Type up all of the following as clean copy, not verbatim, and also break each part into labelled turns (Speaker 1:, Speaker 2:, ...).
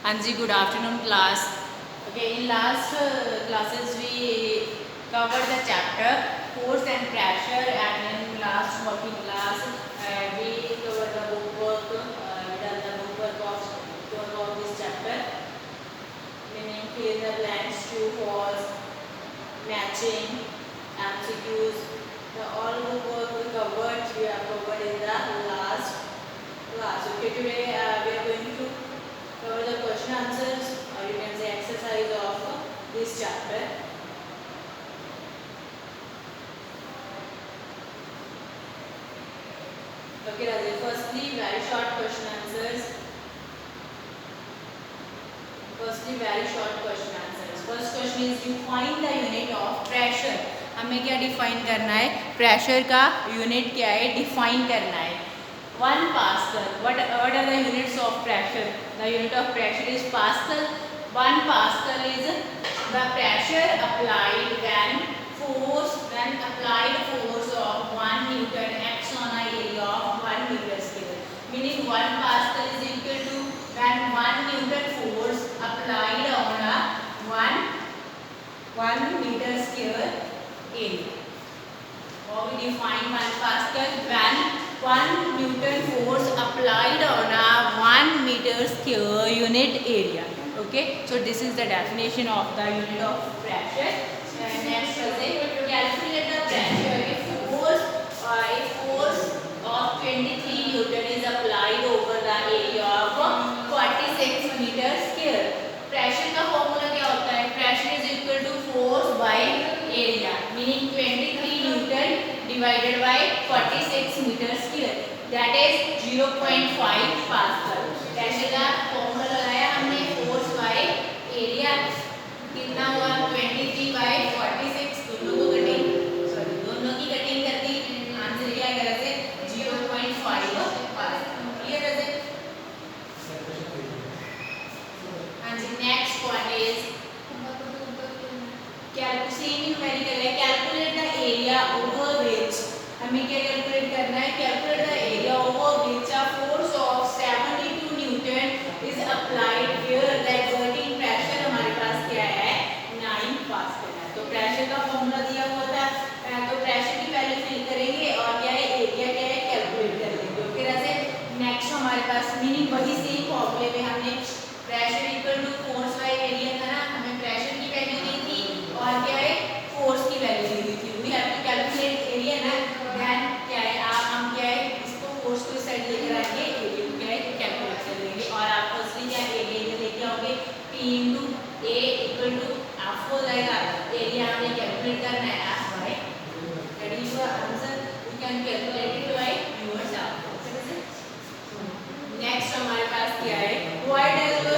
Speaker 1: Hanji, good afternoon class. Okay, in last classes we covered the chapter force and pressure, and in last working class we covered the book work. We done the book work of this chapter, meaning fill the blanks, true, false, matching, MCQs. The all book work we have covered in the last class. Okay, today we are going to cover the question answers, or you can say exercise of this chapter. Okay, Rajesh. Firstly, very short question answers. First question is you find the unit of pressure. हमें क्या define करना है? Pressure का unit क्या है? Define करना है. 1 Pascal. What are the units of pressure? The unit of pressure is Pascal. 1 Pascal is the pressure applied when applied force of 1 Newton acts on an area of 1 meter square. Meaning 1 Pascal is equal to when 1 Newton force applied on a 1 meter square area. Or we define 1 Pascal when 1 Newton force applied on a 1 meter square unit area. Okay, so this is the definition of the unit of pressure. Next calculate the pressure if force of 23 Newton is applied over the area of 46 meter square. Pressure का formula क्या होता है? Pressure is equal to force by area, meaning 23 Newton divided by 46 meter square, that is 0.5 Pascal. pressure का formula लगाया हमने force by area, कितना हुआ 23 by 46, दोनों की कटिंग कर दी, आंसर क्या आएगा से 0.5 Pascal. क्लियर है? हाँ जी. Next one is same numerical है. Calculate the area over which, हमें क्या कैलकुलेट करना है? Calculate the area over which a force of 72 newton is applied here. The exerting pressure हमारे पास क्या है? 9 पास्कल है. तो प्रेशर का फॉर्मूला दिया हुआ था, तो प्रेशर की वैल्यू फिल करेंगे और क्या है एरिया क्या है कैलकुलेट कर लेंगे. फिर ऐसे नेक्स्ट हमारे पास मीनिंग वही सेम फॉर्मूले में हमने pressure equal to force by area था ना, हमें प्रेशर की वैल्यू दी थी और क्या है फोर्स की वैल्यू दी थी. We have to calculate area ना, देन क्या है हम क्या है इसको फोर्स को साइड लेकर आके एरिया को क्या है कैलकुलेट कर लेंगे. और आप फर्स्टली क्या एरिया लेके आओगे P into A equal to F हो जाएगा. एरिया हमने कैलकुलेट करना है F by, that is your answer. You can calculate it by yourself. Next हमारे पास क्या है? Why does the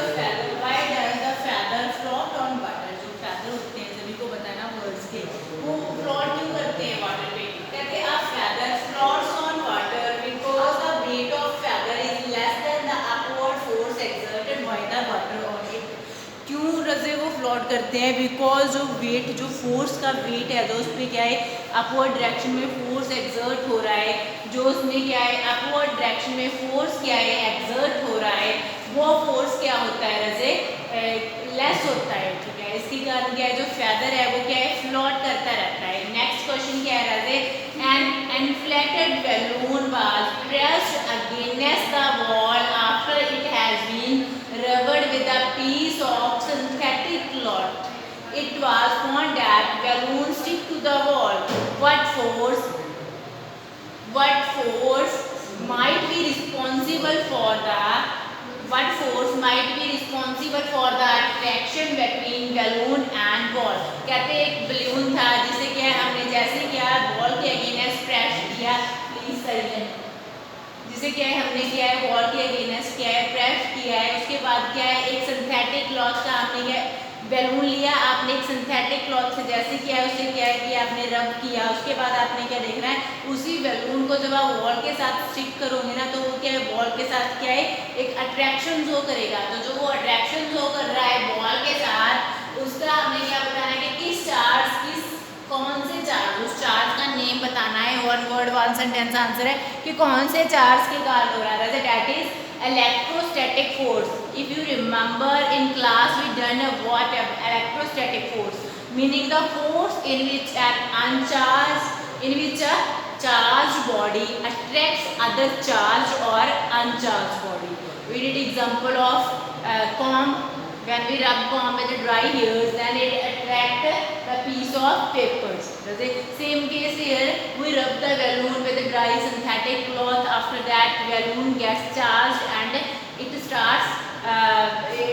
Speaker 1: feather float on water. जो फेदर होते हैं सभी को बताना वर्ड्स के, वो फ्लोट क्यों करते हैं वाटर पे? कहते हैं a feather floats on water because the weight of feather is less than the upward force exerted by the water on it. क्यों रजे वो फ्लोट करते हैं? बिकॉज जो वेट, जो फोर्स का वेट है, जो उस पर क्या है अपवर्ड डायरेक्शन में फोर्स एक्सर्ट हो रहा है, जो उसमें क्या है अपवर्ड डायरेक्शन में फोर्स क्या है एक्सर्ट हो रहा है, वो फोर्स क्या होता है रजे लेस होता है. ठीक है, इसके कारण क्या है जो फेदर है वो क्या है फ्लोट करता रहता है. नेक्स्ट क्वेश्चन क्या है रजे? An inflated balloon was pressed against the wall after it has been rubbered with a piece of synthetic cloth. It was found that balloon stick to the wall. What force might be responsible for the attraction between balloon and wall. कहते हैं एक balloon था जिसे क्या हमने जैसे क्या wall के अगेंस्ट प्रेस किया, प्लीज करिए, जिसे क्या है हमने किया है वॉल के अगेंस्ट क्या है प्रेस किया है. उसके बाद क्या है एक सिंथेटिक क्लॉथ का आपने क्या बैलून लिया, आपने एक सिंथेटिक क्लॉथ से जैसे किया है उसे क्या है कि आपने रब किया. उसके बाद आपने क्या देखना है उसी बैलून को जब आप वॉल के साथ स्टिक करोगे ना तो वो क्या है वॉल के साथ क्या है एक अट्रैक्शन शो करेगा. तो जो वो अट्रैक्शन शो कर रहा है वॉल के साथ, उसका हमें क्या बताना है कि कौन से चार्ज, उस चार्ज का नेम बताना है. One word one sentence answer है कि कौन से चार्ज के कारण हो रहा है. That is electrostatic force. If you remember in class we done what electrostatic force, meaning the force in which a charged body attracts other charged or uncharged body. We did example of comb. When we rub comb with the dry hairs, then it attract the piece of papers. Same case here, we rub the balloon with the dry synthetic cloth. After that, balloon gets charged and it starts you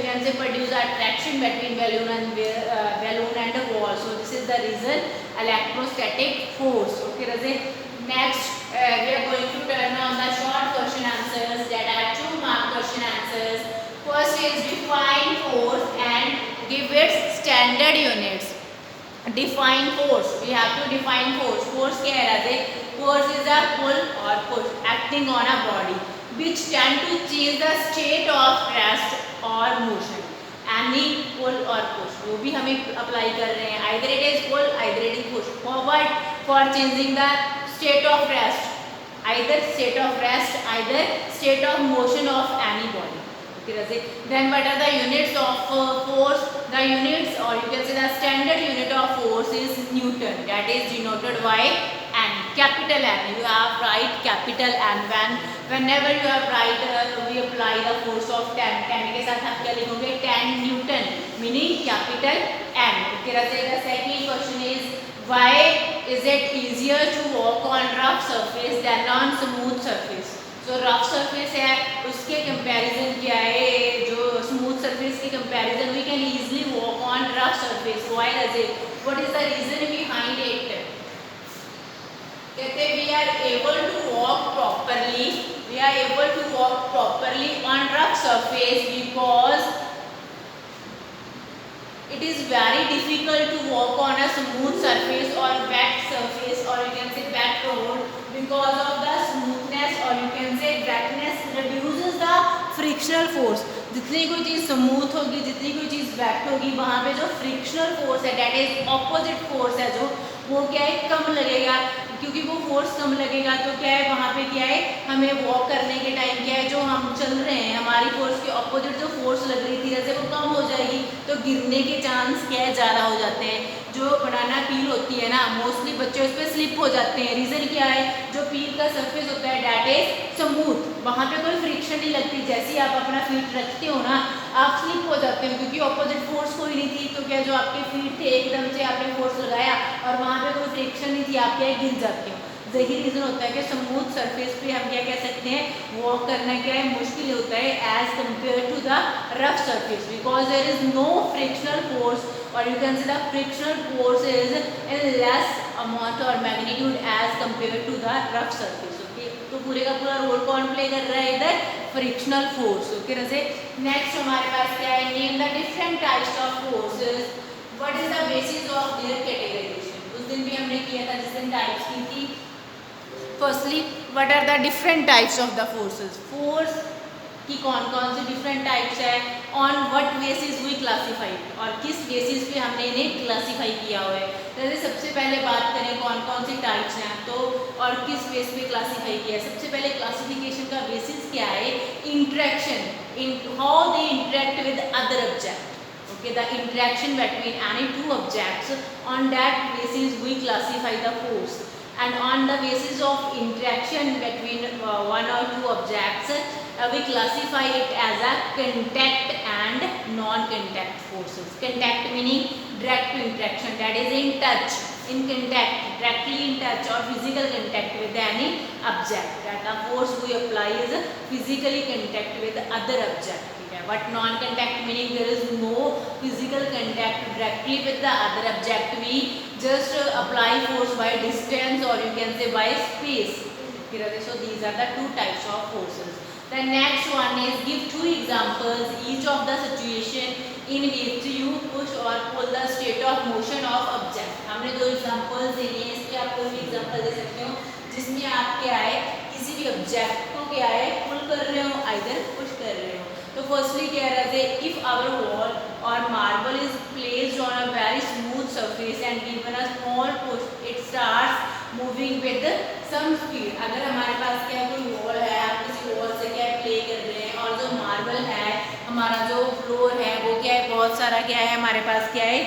Speaker 1: can say produce attraction between balloon and the wall. So this is the reason electrostatic force. Okay, Raze. Next, we are going to turn on the short question answers. That are 2-mark question answers. First is define force and give its standard units. Define force. We have to define force. Force क्या है राजे? Force is a pull or push acting on a body which tend to change the state of rest or motion. Any pull or push. वो भी हमें apply कर रहे हैं. Either it is pull, either it is push. Forward for changing the state of rest. Either state of rest, either state of motion of any body. Then what are the units of force? The units, or you can say the standard unit of force is Newton. That is denoted by N, capital N. You have write capital N. Whenever you have write we apply the force of 10. 10 के साथ आप क्या लिखोगे? 10 Newton, meaning capital N. Okay, the second question is why is it easier to walk on rough surface than on smooth surface? जो rough surface है उसके comparison क्या है, जो स्मूथ सरफेस के comparison we can easily walk on rough surface. Why does it? What is the reason behind it? कहते we are able to walk properly, we are able to walk properly on rough surface because it is very difficult to walk on a smooth surface or wet surface, or you can say wet road, because of the smoothness or you can say wetness reduces the frictional force. जितनी कोई चीज़ smooth होगी, जितनी कोई चीज़ wait होगी, वहाँ पे जो frictional force है डेट इज ऑपोजिट फोर्स है जो वो क्या है कम लगेगा. क्योंकि वो फोर्स कम लगेगा तो क्या है वहाँ पे क्या है हमें वॉक करने के टाइम क्या है जो हम चल रहे हैं हमारी फोर्स के ऑपोजिट जो फोर्स लग रही थी जैसे वो कम हो जाएगी तो गिरने के चांस क्या है ज़्यादा हो जाते हैं. जो बनाना पील होती है ना मोस्टली बच्चे उस पर स्लिप हो जाते हैं. रीज़न क्या है? जो पील का सरफेस होता है डैट इज स्मूथ, वहाँ पे कोई फ्रिक्शन नहीं लगती. जैसे ही आप अपना फीट रखते हो ना आप स्लिप हो जाते हो क्योंकि ऑपोजिट फोर्स कोई नहीं थी. तो क्या जो आपके फीट थे एकदम से आपने फोर्स लगाया और वहाँ पे कोई फ्रिक्शन नहीं थी, आप क्या गिर जाते हो. यही रीज़न होता है कि स्मूथ सरफेस पे हम क्या कह सकते हैं वॉक करना क्या है मुश्किल होता है as compare to the rough surface because there is no frictional force और you can say the frictional force is in less amount और magnitude as compare to the rough surface. Okay, तो पूरे का पूरा रोल कौन play कर रहा है इधर? Frictional force. ओके रजे, नेक्स्ट हमारे पास क्या है? Name the different types of forces. What is the basis of their categorization? उस दिन भी हमने किया था जिस दिन टाइप्स की थी. Firstly what are the different types of the forces? Force की कौन कौन सी डिफरेंट टाइप्स है, on what basis we classify, और किस बेसिस पे हमने इन्हें क्लासीफाई किया हुआ है. जैसे सबसे पहले बात करें कौन कौन सी टाइप्स हैं तो और किस बेस पे क्लासीफाई किया है. सबसे पहले क्लासिफिकेशन का बेसिस क्या है? Interaction, in how they interact with other object. Okay, the interaction between any two objects, on that basis we classify the force, and on the basis of interaction between one or two objects we classify it as a contact and non-contact forces. Contact meaning direct interaction, that is in touch, in contact, directly in touch or physical contact with any object. That the force we apply is physically contact with other object. But non-contact meaning there is no physical contact directly with the other object. We just apply force by distance or you can say by space. So these are the two types of forces. The next one is give two examples each of the situation in which you push or pull the state of motion of object. हमने दो examples दिए हैं, इसके आप कोई भी example दे सकते हो जिसमें आप क्या है किसी भी object को क्या है pull कर रहे हो either push कर रहे हो. तो फर्स्टली कह रहे थे if our wall or marble is placed on a very smooth surface and given a small push it starts moving with some speed. अगर हमारे पास क्या कोई वॉल है आप किसी वॉल से क्या प्ले मार्बल है, हमारा जो फ्लोर है वो क्या है, बहुत सारा क्या है हमारे पास, क्या है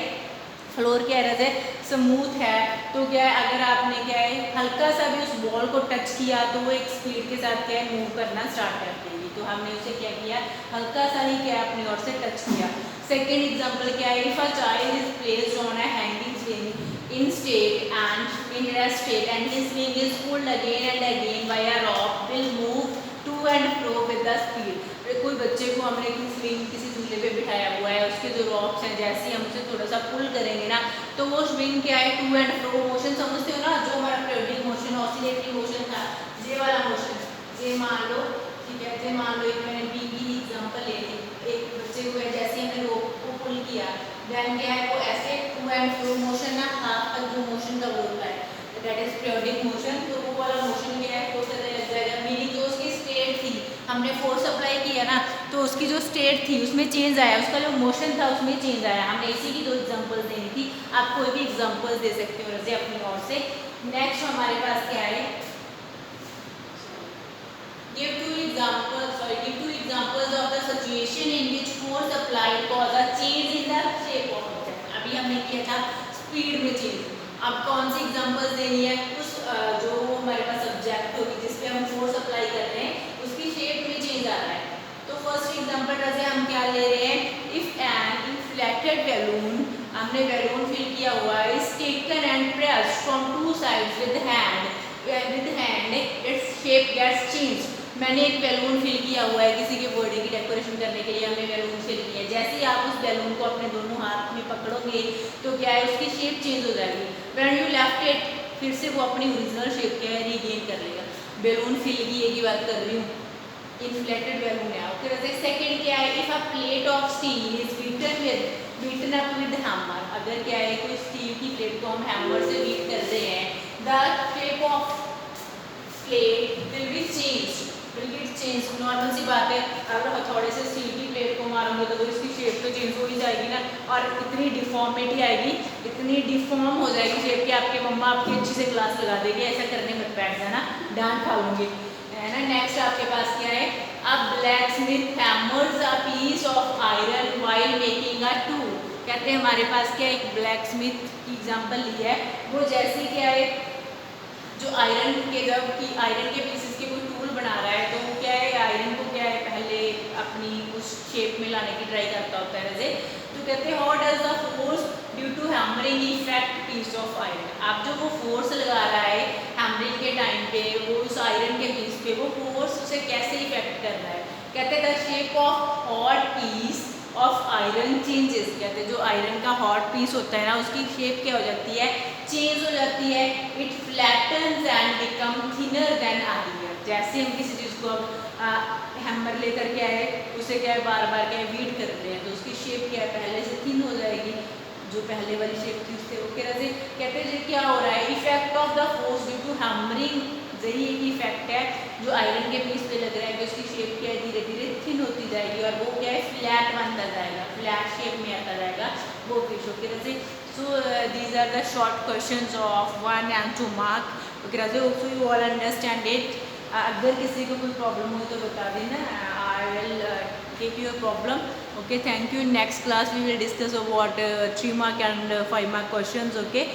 Speaker 1: फ्लोर क्या है, स्मूथ है, तो क्या है अगर आपने क्या है हल्का सा भी उस बॉल को टच किया तो वो एक स्पीड के साथ क्या है मूव करना स्टार्ट कर देगी। तो हमने उसे क्या किया, हल्का सा ही क्या अपनी ओर से टच किया। सेकेंड एग्जाम्पल क्या है, if a child is placed on a hanging swing in state and in rest state and his swing is pulled again and again by a rope will move to and fro with the speed. कोई बच्चे को हमने swing किसी झूले पे बिठाया हुआ है, उसके जो रॉप्स हैं जैसे ही हम उसे थोड़ा सा पुल करेंगे ना तो वो स्विंग क्या है टू एंड फ्रो मोशन समझते हो ना, जो हमारा पीरियोडिक मोशन ऑसिलेटरी मोशन था, ये वाला मोशन, ये मान लो ठीक है, ये मान लो एक मैंने बी की एग्जांपल ले ली, एक बच्चे को है जैसे ही हमने रोप को पुल किया देन क्या है वो ऐसे टू एंड फ्रो मोशन ना हाफ तक जो मोशन का वो होता है दैट इज पीरियोडिक मोशन। तो वो वाला मोशन क्या है वो करने लग जाएगा, मीनिंग जो उसकी स्टेट थी, हमने फोर्स अप्लाई किया ना तो उसकी जो स्टेट थी उसमें चेंज आया, उसका जो मोशन था उसमें चेंज आया। हमने इसी की 2 एग्जांपल्स देनी थी, आप कोई भी एग्जांपल्स दे सकते हो वैसे अपनी ओर से। नेक्स्ट हमारे पास क्या है, give two examples of the situation in which force applied cause a change in the shape of object। अभी हमने किया था स्पीड में चेंज, अब कौन सी एग्जांपल्स देनी है, उस जो हमारे पास सब्जेक्ट होगी जिस पे हम फोर्स अप्लाई कर रहे हैं उसकी शेप में चेंज आ रहा है। तो फर्स्ट एग्जांपल जैसे हम क्या ले रहे हैं, इफ एन इन्फ्लेटेड बैलून, हमने बैलून फिल किया हुआ है, is taken and pressed from two sides with hand its shape gets changed. मैंने एक बैलून फिल किया हुआ है किसी के बर्थडे की डेकोरेशन करने के लिए, हमने बैलून फिल किया है, जैसे ही आप उस बैलून को अपने दोनों हाथ में पकड़ोगे तो क्या है उसकी शेप चेंज हो जाएगी। व्हेन यू लेफ्ट इट, फिर से वो अपनी ओरिजिनल शेप क्या है रीगेन कर लेगा। बैलून फिल किए की बात कर रही हूँ, इन्फ्लेटेड बैलून है। ओके वैसे सेकंड क्या है, if a plate of steel is beaten up with hammer, अगर क्या है कोई स्टील की प्लेट को हम हैमर से बीट कर रहे हैं, the shape of plate will be changed, will get change. Normal सी बात है, अगर हथौड़े से स्टील की प्लेट को मारोगे तो इसकी शेप तो चेंज हो ही जाएगी ना, और इतनी डिफॉर्मिटी आएगी, इतनी डिफॉर्म हो जाएगी शेप कि आपके मम्मा आपकी अच्छी से क्लास लगा देगी, ऐसा करने मत बैठ जाना, डांट खा लूँगी है ना। नेक्स्ट आपके पास क्या है, अब blacksmith hammers a piece of iron while making a tool. कहते हैं हमारे पास क्या एक ब्लैकस्मिथ की एग्जांपल ली है, वो जैसे क्या है जो आयरन के जब की आयरन के पीसेस के कोई टूल बना रहा है तो वो क्या है आयरन को क्या है पहले अपनी उस शेप में लाने की ट्राई करता होता है वैसे। तो कहते हैं how does the force due to hammering effect piece of iron. आप जो वो फोर्स लगा रहा है हैमरिंग के टाइम पे वो उस आयरन के पीस पे, वो फोर्स उसे कैसे इफेक्ट कर रहा है। कहते हैं the shape of hot piece of iron changes. कहते हैं जो आयरन का हॉट पीस होता है ना उसकी शेप क्या हो जाती है, चेंज हो जाती है। It flattens and become thinner than earlier. जैसे हम किसी चीज़ को हैमर लेकर के आए उसे क्या है बार बार क्या है बीट कर रहे हैं तो उसकी शेप क्या है पहले से थिन हो जाएगी, जो पहले वाली शेप थी उससे। ओके वैसे कहते हैं क्या हो रहा है, effect of the force due to hammering, यही एक इफेक्ट है जो आयरन के पीस पे लग रहा है कि उसकी शेप क्या है धीरे धीरे थिन होती जाएगी और वो क्या है फ्लैट बनता जाएगा, फ्लैट शेप में आता जाएगा वो फिश। ओके वैसे so these are the short questions of 1 and 2 mark। Okay वैसे hopes you all understand it. अगर किसी को कोई प्रॉब्लम हो तो बता देना, I will take your problem. Okay thank you. Next class we will discuss about 3 mark and 5 mark questions. Okay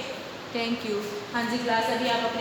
Speaker 1: thank you. हाँ जी क्लास अभी आप अपने